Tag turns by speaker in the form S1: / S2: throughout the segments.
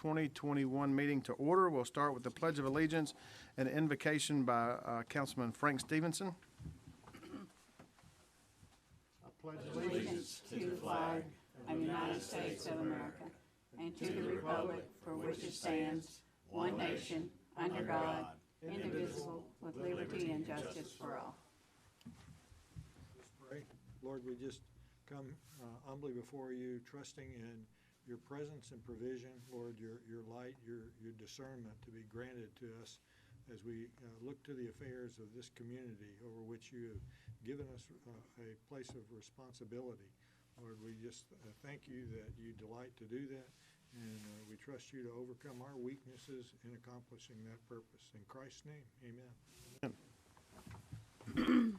S1: 2021 meeting to order. We'll start with the Pledge of Allegiance and invocation by Councilman Frank Stevenson.
S2: I pledge allegiance to the flag of the United States of America and to the republic for which it stands, one nation, under God, indivisible, with liberty and justice for all.
S3: Let's pray. Lord, we just come humbly before you, trusting in your presence and provision, Lord, your light, your discernment to be granted to us as we look to the affairs of this community over which you have given us a place of responsibility. Lord, we just thank you that you delight to do that, and we trust you to overcome our weaknesses in accomplishing that purpose. In Christ's name, amen.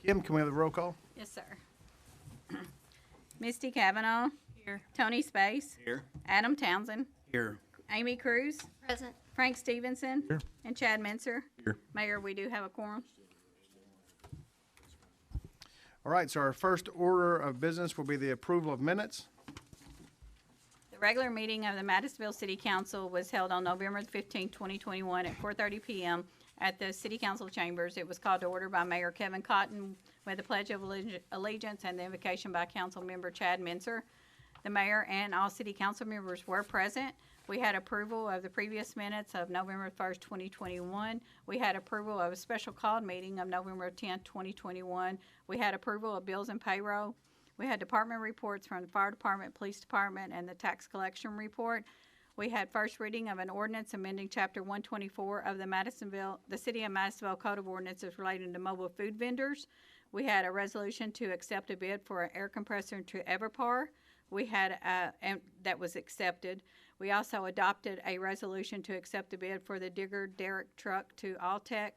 S1: Kim, can we have the roll call?
S4: Yes, sir. Misty Cavanaugh. Here. Tony Space.
S1: Here.
S4: Adam Townsend.
S1: Here.
S4: Amy Cruz.
S5: Present.
S4: Frank Stevenson.
S1: Here.
S4: And Chad Mincer.
S1: Here.
S4: Mayor, we do have a quorum.
S1: All right, so our first order of business will be the approval of minutes.
S4: The regular meeting of the Madisonville City Council was held on November 15, 2021 at 4:30 p.m. at the City Council chambers. It was called to order by Mayor Kevin Cotton with the Pledge of Allegiance and the invocation by Council Member Chad Mincer. The mayor and all city council members were present. We had approval of the previous minutes of November 1st, 2021. We had approval of a special called meeting of November 10th, 2021. We had approval of bills and payroll. We had department reports from the fire department, police department, and the tax collection report. We had first reading of an ordinance amending Chapter 124 of the City of Madisonville Code of Ordinances relating to mobile food vendors. We had a resolution to accept a bid for an air compressor to Everpar. We had, and that was accepted. We also adopted a resolution to accept a bid for the Digger Derrick truck to Alltech.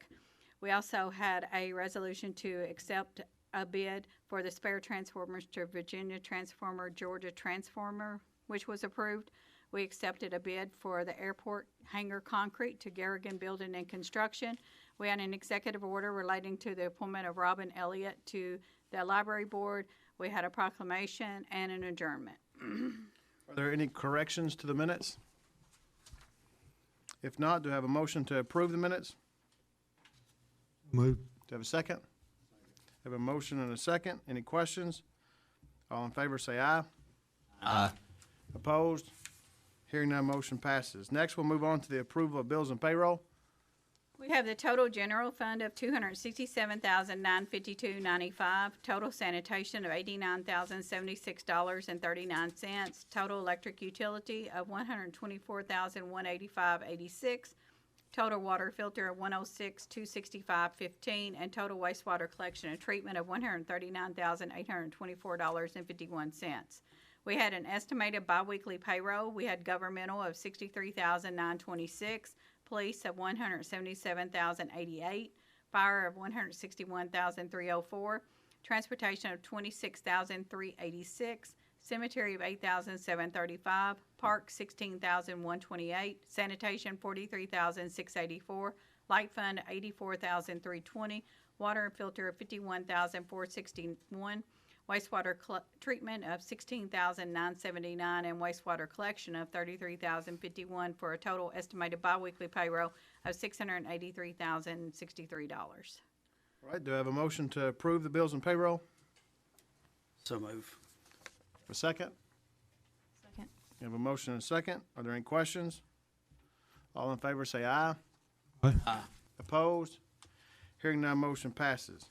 S4: We also had a resolution to accept a bid for the spare transformers to Virginia Transformer, Georgia Transformer, which was approved. We accepted a bid for the airport hangar concrete to Garrigan Building and Construction. We had an executive order relating to the appointment of Robin Elliott to the library board. We had a proclamation and an adjournment.
S1: Are there any corrections to the minutes? If not, do I have a motion to approve the minutes?
S3: Move.
S1: Do I have a second? I have a motion and a second. Any questions? All in favor say aye.
S2: Aye.
S1: Opposed? Hearing none, motion passes. Next, we'll move on to the approval of bills and payroll.
S4: We have the total general fund of $267,952.95, total sanitation of $89,076.39, total electric utility of $124,185.86, total water filter of $106,265.15, and total wastewater collection and treatment of $139,824.51. We had an estimated biweekly payroll. We had governmental of $63,926. Police of $177,088, fire of $161,304, transportation of $26,386, cemetery of $8,735, park $16,128, sanitation $43,684, light fund $84,320, water and filter of $51,461. Wastewater treatment of $16,979 and wastewater collection of $33,051 for a total estimated biweekly payroll of $683,063.
S1: All right, do I have a motion to approve the bills and payroll?
S2: So move.
S1: A second?
S4: Second.
S1: You have a motion and a second. Are there any questions? All in favor say aye.
S2: Aye.
S1: Opposed? Hearing none, motion passes.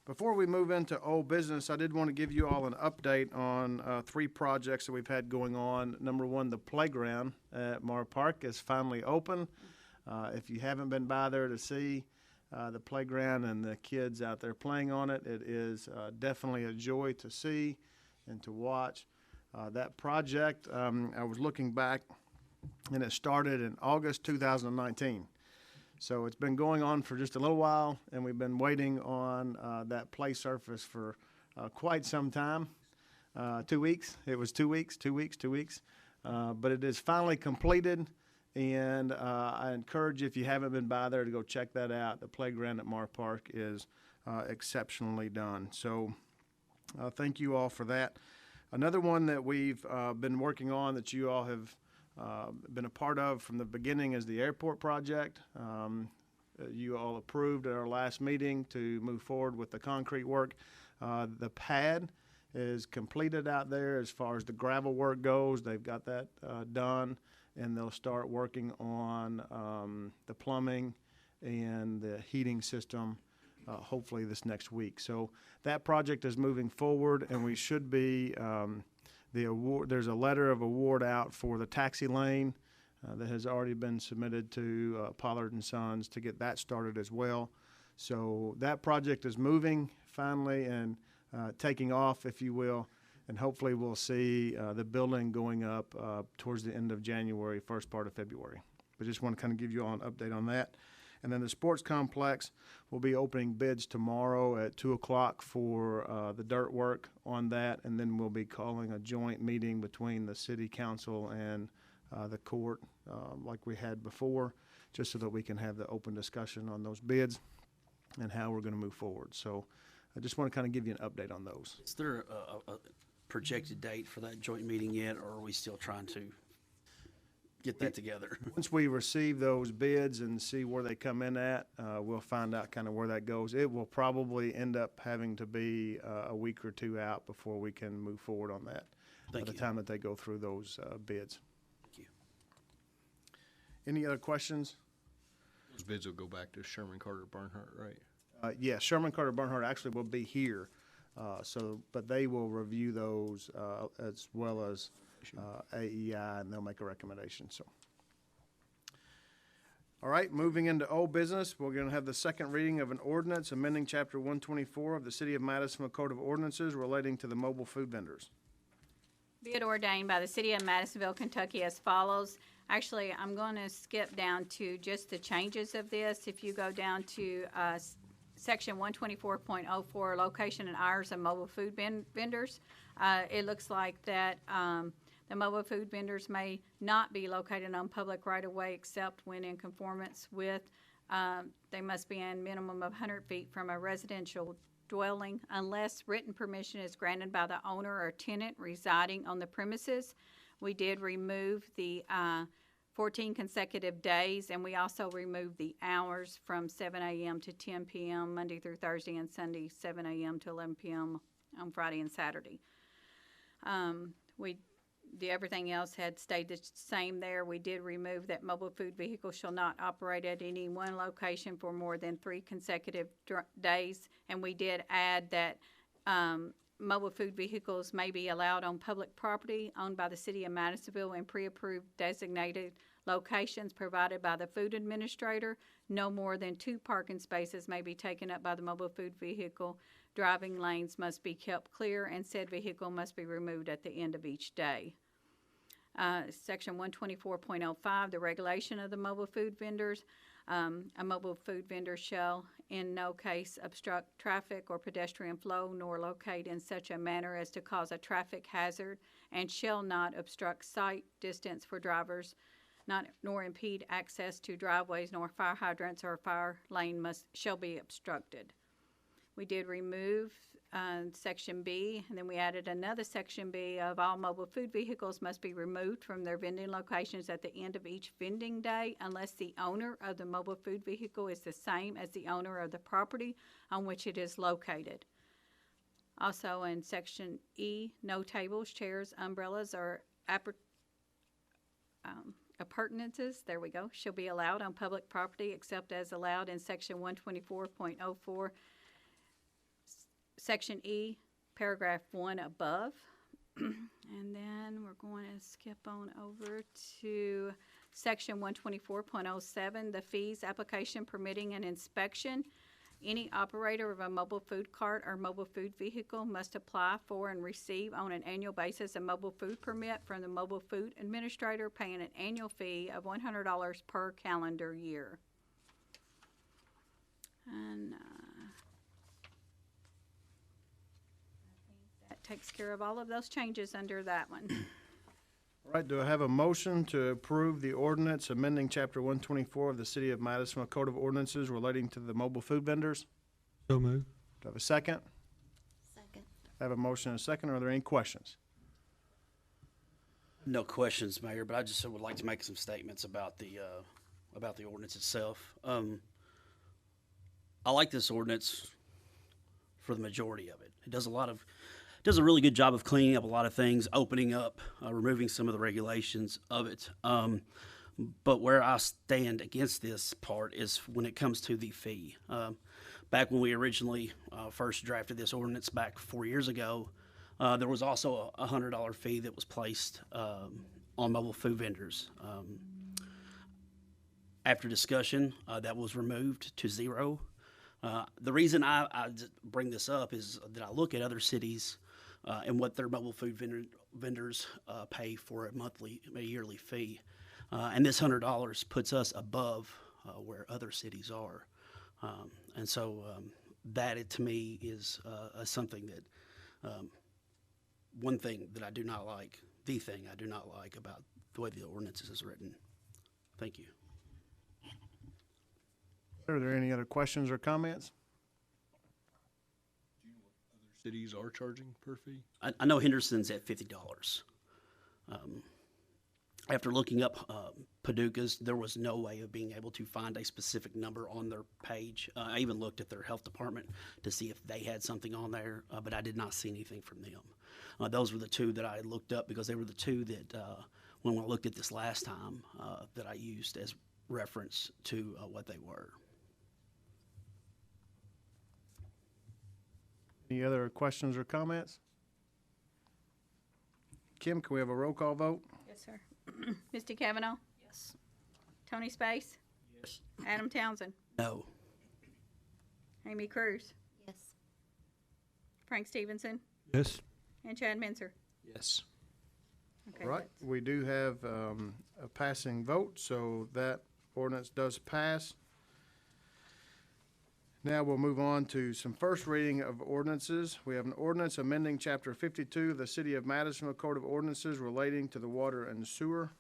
S1: Before we move into old business, I did want to give you all an update on three projects that we've had going on. Number one, the playground at Mar Park is finally open. If you haven't been by there to see the playground and the kids out there playing on it, it is definitely a joy to see and to watch. That project, I was looking back, and it started in August 2019. So it's been going on for just a little while, and we've been waiting on that play surface for quite some time. 2 weeks. It was 2 weeks. But it is finally completed, and I encourage you, if you haven't been by there, to go check that out. The playground at Mar Park is exceptionally done. So thank you all for that. Another one that we've been working on that you all have been a part of from the beginning is the airport project. You all approved at our last meeting to move forward with the concrete work. The pad is completed out there as far as the gravel work goes. They've got that done, and they'll start working on the plumbing and the heating system hopefully this next week. So that project is moving forward, and we should be the award. There's a letter of award out for the taxi lane that has already been submitted to Pollard and Sons to get that started as well. So that project is moving finally and taking off, if you will, and hopefully we'll see the building going up towards the end of January, first part of February. But just want to kind of give you all an update on that. And then the sports complex will be opening bids tomorrow at 2 o'clock for the dirt work on that, and then we'll be calling a joint meeting between the city council and the court like we had before, just so that we can have the open discussion on those bids and how we're going to move forward. So I just want to kind of give you an update on those.
S5: Is there a projected date for that joint meeting yet, or are we still trying to get that together?
S1: Once we receive those bids and see where they come in at, we'll find out kind of where that goes. It will probably end up having to be a week or two out before we can move forward on that. By the time that they go through those bids.
S5: Thank you.
S1: Any other questions?
S6: Those bids will go back to Sherman Carter Barnhart, right?
S1: Yes, Sherman Carter Barnhart actually will be here, but they will review those as well as AEI, and they'll make a recommendation. So, all right, moving into old business, we're going to have the second reading of an ordinance amending Chapter 124 of the City of Madison Code of Ordinances relating to the mobile food vendors.
S4: Be it ordained by the City of Madisonville, Kentucky as follows. Actually, I'm going to skip down to just the changes of this. If you go down to Section 124.04, location and hours of mobile food vendors, it looks like that the mobile food vendors may not be located on public right-of-way except when in conformance with, they must be in minimum of 100 feet from a residential dwelling unless written permission is granted by the owner or tenant residing on the premises. We did remove the 14 consecutive days, and we also removed the hours from 7 a.m. to 10 p.m. Monday through Thursday, and Sunday 7 a.m. to 11 p.m. on Friday and Saturday. Everything else had stayed the same there. We did remove that mobile food vehicles shall not operate at any one location for more than 3 consecutive days, and we did add that mobile food vehicles may be allowed on public property owned by the City of Madisonville in pre-approved designated locations provided by the food administrator. No more than 2 parking spaces may be taken up by the mobile food vehicle. Driving lanes must be kept clear, and said vehicle must be removed at the end of each day. Section 124.05, the regulation of the mobile food vendors. A mobile food vendor shall in no case obstruct traffic or pedestrian flow, nor locate in such a manner as to cause a traffic hazard, and shall not obstruct sight, distance for drivers, nor impede access to driveways, nor fire hydrants or fire lane shall be obstructed. We did remove Section B, and then we added another Section B of all mobile food vehicles must be removed from their vending locations at the end of each vending day unless the owner of the mobile food vehicle is the same as the owner of the property on which it is located. Also in Section E, no tables, chairs, umbrellas, or appurtenances, there we go, shall be allowed on public property except as allowed in Section 124.04, Section E, paragraph 1 above. And then we're going to skip on over to Section 124.07, the fees, application, permitting, and inspection. Any operator of a mobile food cart or mobile food vehicle must apply for and receive on an annual basis a mobile food permit from the mobile food administrator, paying an annual fee of $100 per calendar year. And that takes care of all of those changes under that one.
S1: All right, do I have a motion to approve the ordinance amending Chapter 124 of the City of Madison Code of Ordinances relating to the mobile food vendors?
S3: So moved.
S1: Do I have a second?
S2: Second.
S1: I have a motion and a second. Are there any questions?
S5: No questions, Mayor, but I just would like to make some statements about the ordinance itself. I like this ordinance for the majority of it. It does a really good job of cleaning up a lot of things, opening up, removing some of the regulations of it. But where I stand against this part is when it comes to the fee. Back when we originally first drafted this ordinance back 4 years ago, there was also a $100 fee that was placed on mobile food vendors. After discussion, that was removed to $0. The reason I bring this up is that I look at other cities and what their mobile food vendors pay for a yearly fee. And this $100 puts us above where other cities are. And so that, to me, is something that, one thing that I do not like, the thing I do not like about the way the ordinance is written. Thank you.
S1: Are there any other questions or comments?
S6: Cities are charging per fee?
S5: I know Henderson's at $50. After looking up Paducah's, there was no way of being able to find a specific number on their page. I even looked at their health department to see if they had something on there, but I did not see anything from them. Those were the two that I looked up because they were the two that, when I looked at this last time, that I used as reference to what they were.
S1: Any other questions or comments? Kim, can we have a roll call vote?
S4: Yes, sir. Misty Cavanaugh? Yes. Tony Space?
S5: Yes.
S4: Adam Townsend?
S5: No.
S4: Amy Cruz?
S2: Yes.
S4: Frank Stevenson?
S3: Yes.
S4: And Chad Minzer?
S6: Yes.
S4: Okay,
S1: All right, we do have a passing vote, so that ordinance does pass. Now we'll move on to some first reading of ordinances. We have an ordinance amending Chapter 52 of the City of Madisonville Code of Ordinances relating to the water and sewer.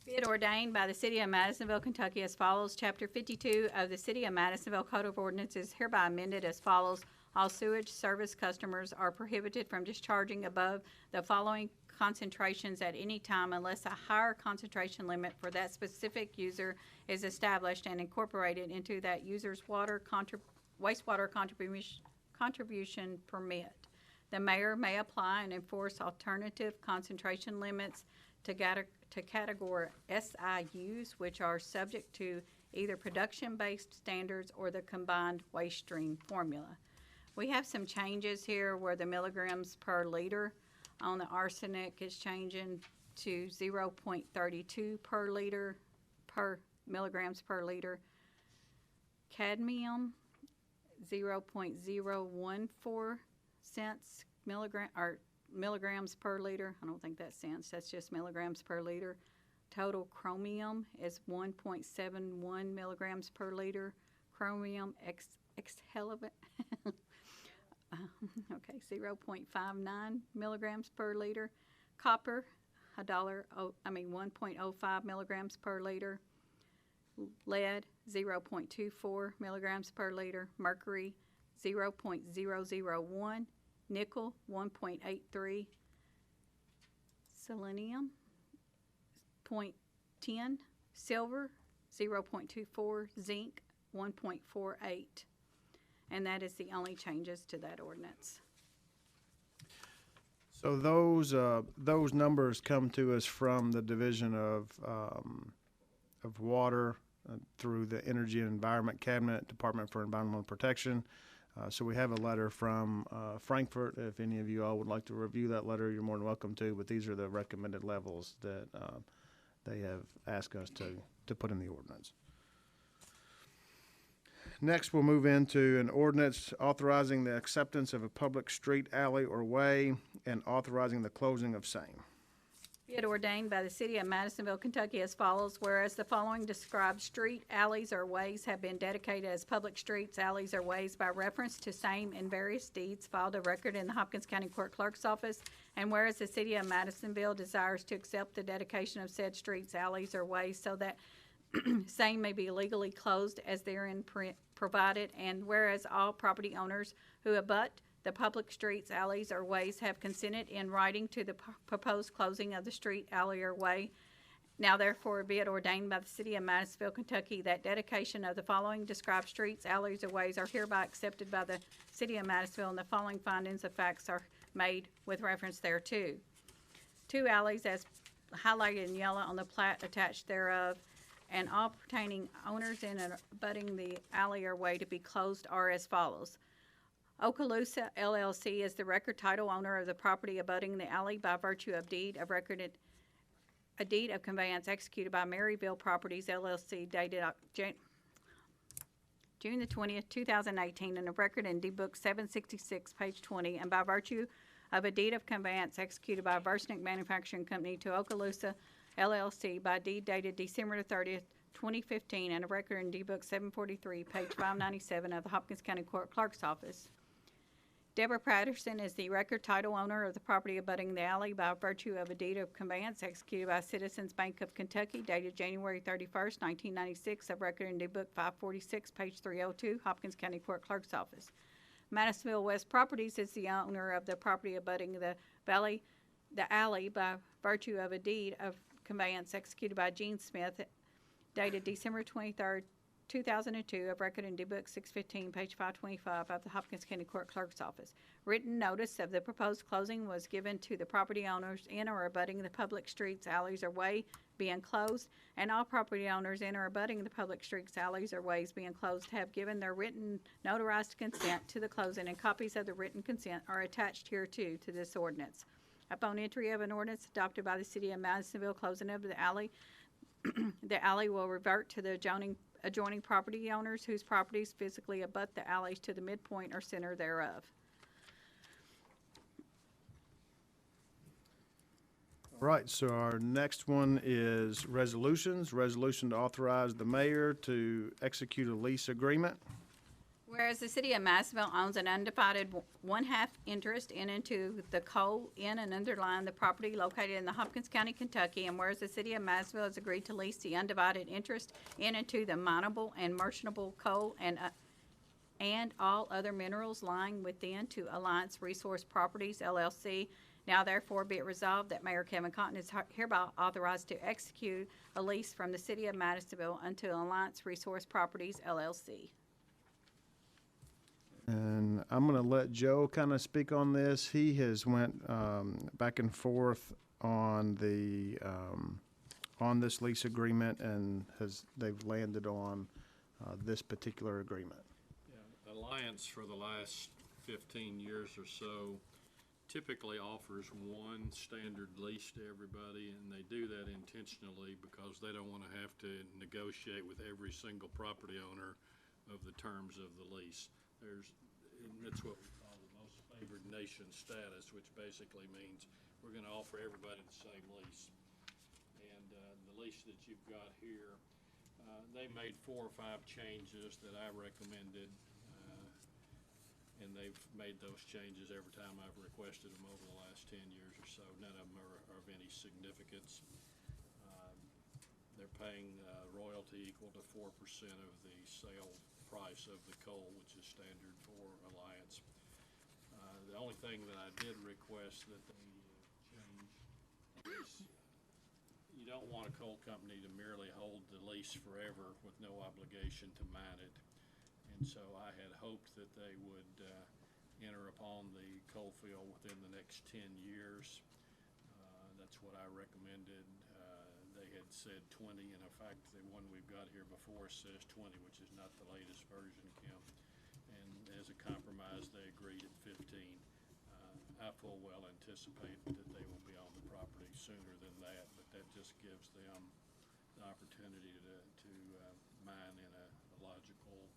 S4: Be it ordained by the City of Madisonville, Kentucky as follows. Chapter 52 of the City of Madisonville Code of Ordinances hereby amended as follows. All sewage service customers are prohibited from discharging above the following concentrations at any time unless a higher concentration limit for that specific user is established and incorporated into that user's wastewater contribution permit. The mayor may apply and enforce alternative concentration limits to category SIUs, which are subject to either production-based standards or the combined waste stream formula. We have some changes here where the milligrams per liter on the arsenic is changing to 0.32 per liter per milligrams per liter. Cadmium, 0.014 cents milligrams per liter. I don't think that's cents, that's just milligrams per liter. Total chromium is 1.71 milligrams per liter. Chromium exhalate. Okay, 0.59 milligrams per liter. Copper, 1.05 milligrams per liter. Lead, 0.24 milligrams per liter. Mercury, 0.001. Nickel, 1.83. Selenium, 0.10. Silver, 0.24. Zinc, 1.48. And that is the only changes to that ordinance.
S1: So those numbers come to us from the Division of Water through the Energy and Environment Cabinet, Department for Environmental Protection. So we have a letter from Frankfurt. If any of you all would like to review that letter, you're more than welcome to. But these are the recommended levels that they have asked us to put in the ordinance. Next, we'll move into an ordinance authorizing the acceptance of a public street, alley, or way, and authorizing the closing of same.
S4: Be it ordained by the City of Madisonville, Kentucky as follows. Whereas the following described street, alleys, or ways have been dedicated as public streets, alleys, or ways by reference to same in various deeds filed of record in the Hopkins County Court Clerk's Office. And whereas the City of Madisonville desires to accept the dedication of said streets, alleys, or ways so that same may be legally closed as therein provided, and whereas all property owners who abut the public streets, alleys, or ways have consented in writing to the proposed closing of the street, alley, or way. Now therefore be it ordained by the City of Madisonville, Kentucky, that dedication of the following described streets, alleys, or ways are hereby accepted by the City of Madisonville, and the following findings of facts are made with reference thereto. 2 alleys as highlighted in yellow on the plat attached thereof, and all pertaining owners in and abutting the alley or way to be closed are as follows. Okaloosa LLC is the record title owner of the property abutting the alley by virtue of deed of record, a deed of conveyance executed by Maryville Properties LLC dated June the 20th, 2018, and a record in deed book 766, page 20, and by virtue of a deed of conveyance executed by Versnick Manufacturing Company to Okaloosa LLC by deed dated December the 30th, 2015, and a record in deed book 743, page 597 of the Hopkins County Court Clerk's Office. Deborah Patterson is the record title owner of the property abutting the alley by virtue of a deed of conveyance executed by Citizens Bank of Kentucky dated January 31st, 1996, of record in deed book 546, page 302, Hopkins County Court Clerk's Office. Madisonville West Properties is the owner of the property abutting the alley by virtue of a deed of conveyance executed by Gene Smith dated December 23rd, 2002, of record in deed book 615, page 525 of the Hopkins County Court Clerk's Office. Written notice of the proposed closing was given to the property owners in or abutting the public streets, alleys, or way being closed, and all property owners in or abutting the public streets, alleys, or ways being closed have given their written notarized consent to the closing, and copies of the written consent are attached hereto to this ordinance. Upon entry of an ordinance adopted by the City of Madisonville closing of the alley, the alley will revert to the adjoining property owners whose properties physically abut the alleys to the midpoint or center thereof.
S1: All right, so our next one is resolutions. Resolution to authorize the mayor to execute a lease agreement.
S4: Whereas the City of Madisonville owns an undivided one-half interest into the coal in and underlying the property located in the Hopkins County, Kentucky, and whereas the City of Madisonville has agreed to lease the undivided interest in and to the mineable and merchantable coal and all other minerals lying within to Alliance Resource Properties, LLC. Now therefore be it resolved that Mayor Kevin Cotton is hereby authorized to execute a lease from the City of Madisonville unto Alliance Resource Properties, LLC.
S1: And I'm going to let Joe kind of speak on this. He has went back and forth on the on this lease agreement, and they've landed on this particular agreement.
S7: Yeah, Alliance for the last 15 years or so typically offers one standard lease to everybody, and they do that intentionally because they don't want to have to negotiate with every single property owner of the terms of the lease. That's what we call the most favored nation status, which basically means we're going to offer everybody the same lease. And the lease that you've got here, they made 4 or 5 changes that I recommended, and they've made those changes every time I've requested them over the last 10 years or so. None of them are of any significance. They're paying royalty equal to 4% of the sale price of the coal, which is standard for Alliance. The only thing that I did request that they change is you don't want a coal company to merely hold the lease forever with no obligation to mine it. And so I had hoped that they would enter upon the coal field within the next 10 years. That's what I recommended. They had said 20, and in fact, the one we've got here before says 20, which is not the latest version, Kim. And as a compromise, they agreed at 15. I full well anticipate that they will be on the property sooner than that, but that just gives them the opportunity to mine in a logical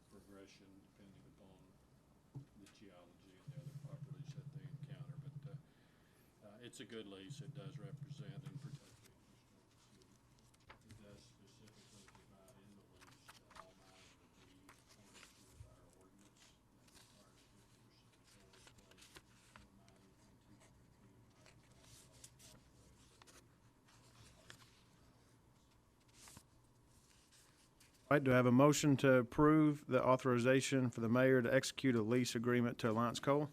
S7: progression depending upon the geology and the other properties that they encounter. But it's a good lease. It does represent and protect. It does specifically provide in the lease that all mines would be according to our ordinance that requires 50% control of place, no mining within 200 feet of mine
S1: All right, do I have a motion to approve the authorization for the mayor to execute a lease agreement to Alliance Coal?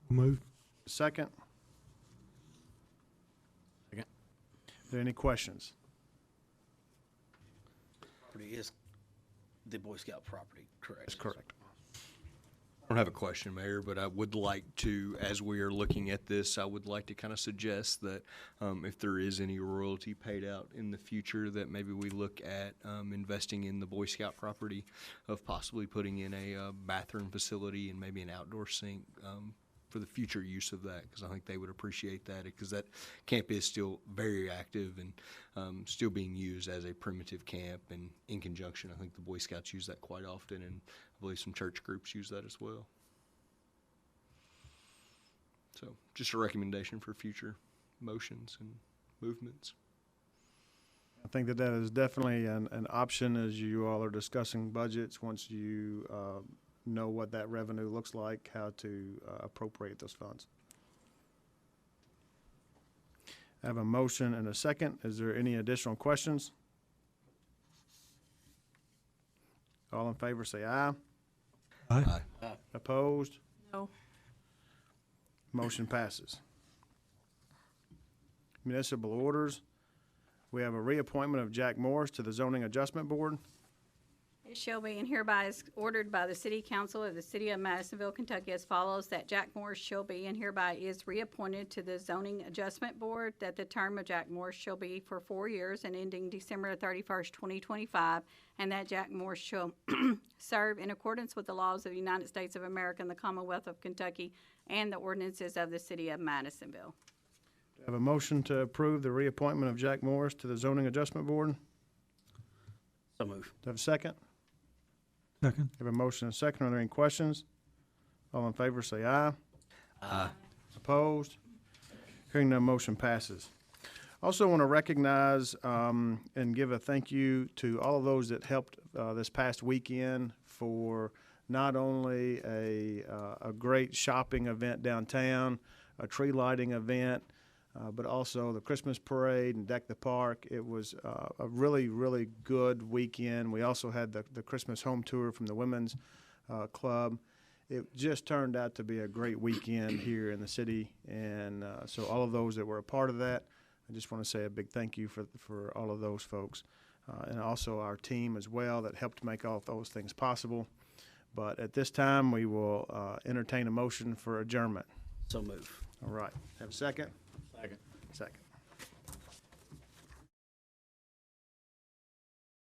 S3: Moved.
S1: Second?
S6: Second.
S1: Are there any questions?
S5: Property is the Boy Scout property, correct?
S1: That's correct.
S6: I don't have a question, Mayor, but I would like to, as we are looking at this, I would like to kind of suggest that if there is any royalty paid out in the future, that maybe we look at investing in the Boy Scout property, of possibly putting in a bathroom facility and maybe an outdoor sink for the future use of that, because I think they would appreciate that, because that camp is still very active and still being used as a primitive camp, and in conjunction, I think the Boy Scouts use that quite often, and I believe some church groups use that as well. So just a recommendation for future motions and movements.
S1: I think that is definitely an option as you all are discussing budgets, once you know what that revenue looks like, how to appropriate those funds. I have a motion and a second. Is there any additional questions? All in favor say aye.
S3: Aye.
S1: Opposed?
S4: No.
S1: Motion passes. Municipal Orders. We have a reappointment of Jack Morris to the Zoning Adjustment Board.
S4: It shall be and hereby is ordered by the City Council of the City of Madisonville, Kentucky as follows, that Jack Morris shall be and hereby is reappointed to the Zoning Adjustment Board, that the term of Jack Morris shall be for 4 years and ending December 31st, 2025, and that Jack Morris shall serve in accordance with the laws of the United States of America and the Commonwealth of Kentucky and the ordinances of the City of Madisonville.
S1: I have a motion to approve the reappointment of Jack Morris to the Zoning Adjustment Board.
S5: So move.
S1: Do I have a second?
S3: Second.
S1: I have a motion and a second. Are there any questions? All in favor say aye.
S6: Aye.
S1: Opposed? Hearing none, motion passes. Also want to recognize and give a thank you to all of those that helped this past weekend for not only a great shopping event downtown, a tree lighting event, but also the Christmas parade and Deck the Park. It was a really, really good weekend. We also had the Christmas home tour from the Women's Club. It just turned out to be a great weekend here in the city, and so all of those that were a part of that, I just want to say a big thank you for all of those folks, and also our team as well that helped make all of those things possible. But at this time, we will entertain a motion for adjournment.
S5: So move.
S1: All right. Have a second?
S6: Second.
S1: Second.